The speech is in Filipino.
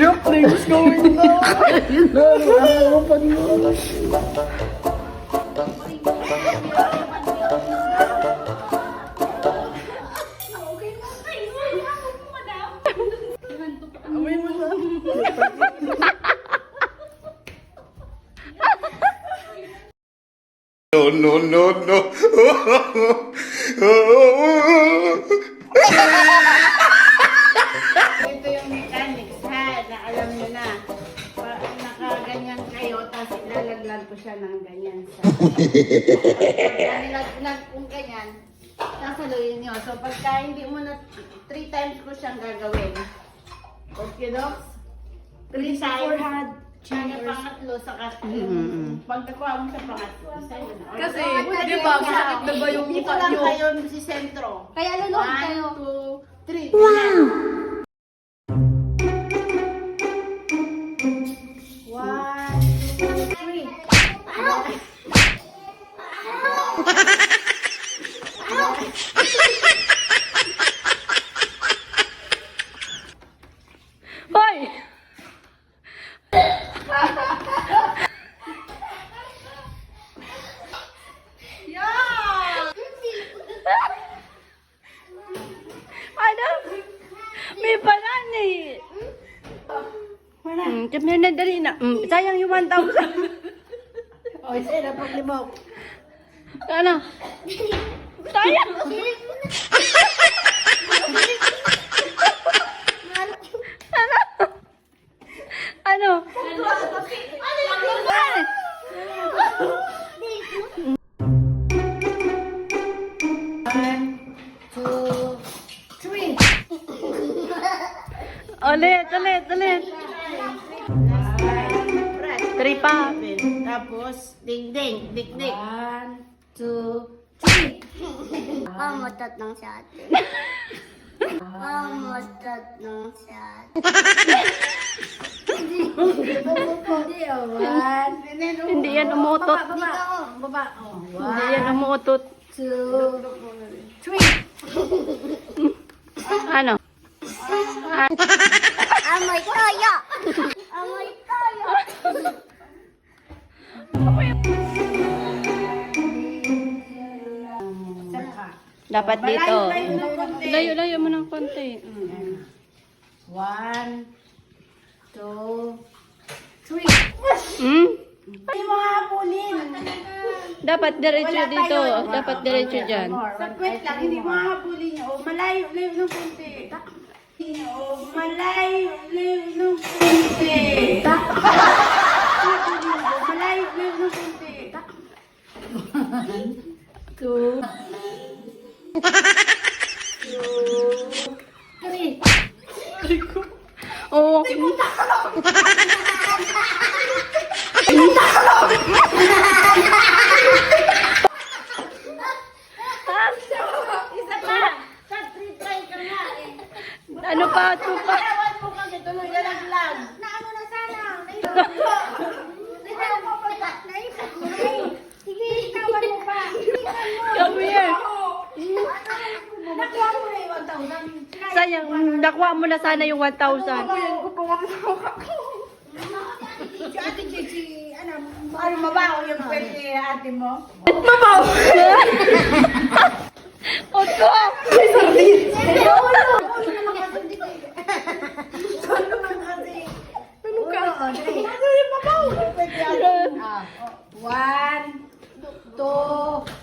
Nothing's going No, no, no, no. Ito yung mechanics ha, na alam nyo na. Nakaganyan kayo, tapos ilalaglag ko siya ng ganyan. Pagka nilaglag kong ganyan, sasaluyin nyo. So pagka hindi mo na 3 times ko siyang gagawin. Okay, dogs? 3 times. Sana pangatlo sa pag nakuha mo sa pangatlo. Kasi, di ba, sakit na ba yung dito mukha lang nyo? kayo si sentro. Kaya lulog kayo. 1, 2, 3. Wow! 1, 2, 3. Hoy! Ano? May balan eh. Kami na dali na. Sayang yung 1,000. O, isa na paglibok. Ano? Sayang. Ano? Ulit. Last time. Press. 3 pa. Tapos, ding-ding. Dik-dik. 1, 2, 3. Matat lang si ate. Matat lang si ate. Hindi, oh. 1. Hindi yan umutot. Baba. Hindi yan umutot. 2, 3. Ano? Amoy toyo! Amoy toyo! Dapat dito. Layo ng konti. Layo mo ng konti. 1, 2, 3. Hmm? Hindi mo habulin. Dapat diretso Wala dito. tayo. Dapat diretso dyan. Sa kwet lang, hindi mo habulin niyo. Malayo ng konti. Malayo ng konti. Malayo ng konti. 2, 3. Oo. Isa pa. Sa 3 try ka nga eh. Ano pa? Ito pa. Ewan mo kasi tuloy na naglag. Naano na sana? Sige, itawan mo pa. Come here. Nakuha mo na yung 1,000. Sayang, nakuha mo na sana yung 1,000. Si Ate Chichi, ano mabaho yung pwede ni ate mo? Oto! Ano ka? Ano yung mabaho? 1, 2,